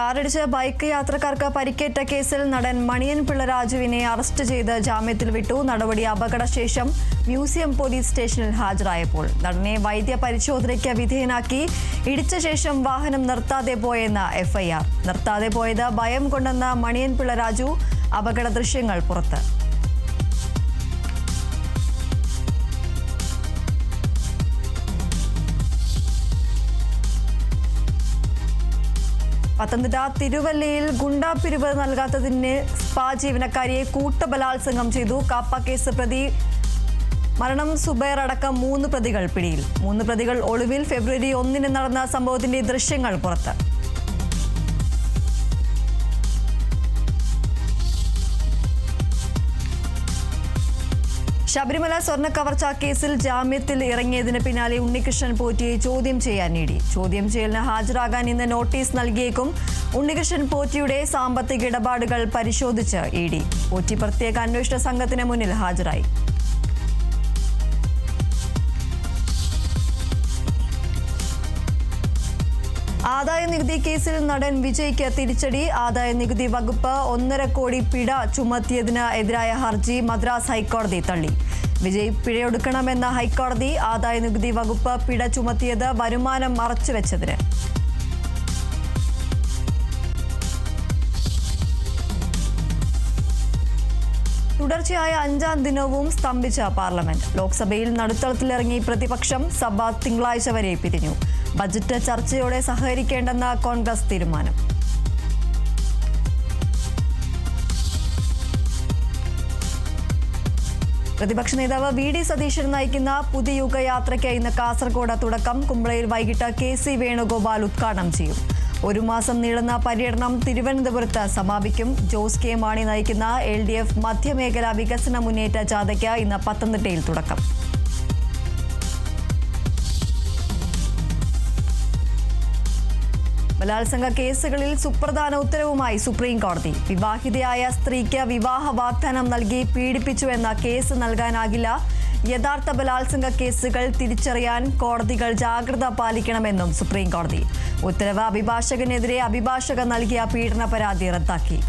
കാറിടിച്ച് ബൈക്ക് യാത്രക്കാർക്ക് പരിക്കേറ്റ കേസിൽ നടൻ മണിയൻ പിള്ള രാജുവിനെ അറസ്റ്റ് ചെയ്ത് ജാമ്യത്തിൽ വിട്ടു. നടപടി അപകടശേഷം മ്യൂസിയം പോലീസ് സ്റ്റേഷനിൽ ഹാജരായപ്പോൾ നടനെ വൈദ്യ പരിശോധനയ്ക്ക് വിധേയനാക്കി. ഇടിച്ച ശേഷം വാഹനം നിർത്താതെ പോയെന്ന് എഫ്ഐആർ. നിർത്താതെ പോയത് ഭയം കൊണ്ടെന്ന മണിയൻ പിള്ള രാജു. അപകട ദൃശ്യങ്ങൾ പുറത്ത്. പത്തനംതിട്ട തിരുവല്ലയിൽ ഗുണ്ടാപിരിവ് നൽകാത്തതിന് സ്പാ ജീവനക്കാരിയെ കൂട്ടബലാത്സംഗം ചെയ്തു. കാപ്പ കേസ് പ്രതി മരണം സുബൈർ അടക്കം 3 പ്രതികൾ പിടിയിൽ. 3 പ്രതികൾ ഒളിവിൽ. ഫെബ്രുവരി 1 നടന്ന സംഭവത്തിന്റെ ദൃശ്യങ്ങൾ പുറത്ത്. ശബരിമല സ്വർണ്ണ കവർച്ചാ കേസിൽ ജാമ്യത്തിൽ ഇറങ്ങിയതിന് പിന്നാലെ ഉണ്ണികൃഷ്ണൻ പോറ്റിയെ ചോദ്യം ചെയ്യാൻ ഇഡി. ചോദ്യം ചെയ്യലിന് ഹാജരാകാൻ ഇന്ന് നോട്ടീസ് നൽകിയേക്കും. ഉണ്ണികൃഷ്ണൻ പോറ്റിയുടെ സാമ്പത്തിക ഇടപാടുകൾ പരിശോധിച്ച് ഇഡി. പോറ്റി പ്രത്യേക അന്വേഷണ സംഘത്തിന് മുന്നിൽ ഹാജരായി. ആദായ നികുതി കേസിൽ നടൻ വിജയ്ക്ക് തിരിച്ചടി. ആദായ നികുതി വകുപ്പ് 1.5 കോടി പിഴ ചുമത്തിയതിന് എതിരായ ഹർജി മദ്രാസ് ഹൈക്കോടതി തള്ളി. വിജയ് പിഴയൊടുക്കണമെന്ന ഹൈക്കോടതി. ആദായ നികുതി വകുപ്പ് പിഴ ചുമത്തിയത് വരുമാനം മറച്ചുവെച്ചതിന്. തുടർച്ചയായ 5ാം ദിനവും സ്തംഭിച്ച പാർലമെന്റ്. ലോക്സഭയിൽ നടുത്തളത്തിലിറങ്ങി പ്രതിപക്ഷം. സഭ തിങ്കളാഴ്ച വരെ പിരിഞ്ഞു. ബജറ്റ് ചർച്ചയോടെ സഹകരിക്കേണ്ടെന്ന കോൺഗ്രസ് തീരുമാനം. പ്രതിപക്ഷ നേതാവ് വി.ഡി. സതീശൻ നയിക്കുന്ന പുതുയുഗ യാത്രയ്ക്ക് ഇന്ന് കാസർഗോഡ് തുടക്കം. കുമ്പളയിൽ വൈകിട്ട് കെ.സി. വേണുഗോപാൽ ഉദ്ഘാടനം ചെയ്യും. 1 മാസം നീളുന്ന പര്യടനം തിരുവനന്തപുരത്ത് സമാപിക്കും. ജോസ് കെ മാണി നയിക്കുന്ന LDF മധ്യമേഖലാ വികസന മുന്നേറ്റ ജാഥയ്ക്ക് ഇന്ന് പത്തനംതിട്ടയിൽ തുടക്കം. ബലാത്സംഗ കേസുകളിൽ സുപ്രധാന ഉത്തരവുമായി സുപ്രീം കോടതി. വിവാഹിതയായ സ്ത്രീക്ക് വിവാഹ വാഗ്ദാനം നൽകി പീഡിപ്പിച്ചുവെന്ന കേസ് നൽകാനാകില്ല. യഥാർത്ഥ ബലാത്സംഗ കേസുകൾ തിരിച്ചറിയാൻ കോടതികൾ ജാഗ്രത പാലിക്കണമെന്നും സുപ്രീം കോടതി. ഉത്തരവ് അഭിഭാഷകനെതിരെ അഭിഭാഷകൻ നൽകിയ പീഡന പരാതി റദ്ദാക്കി.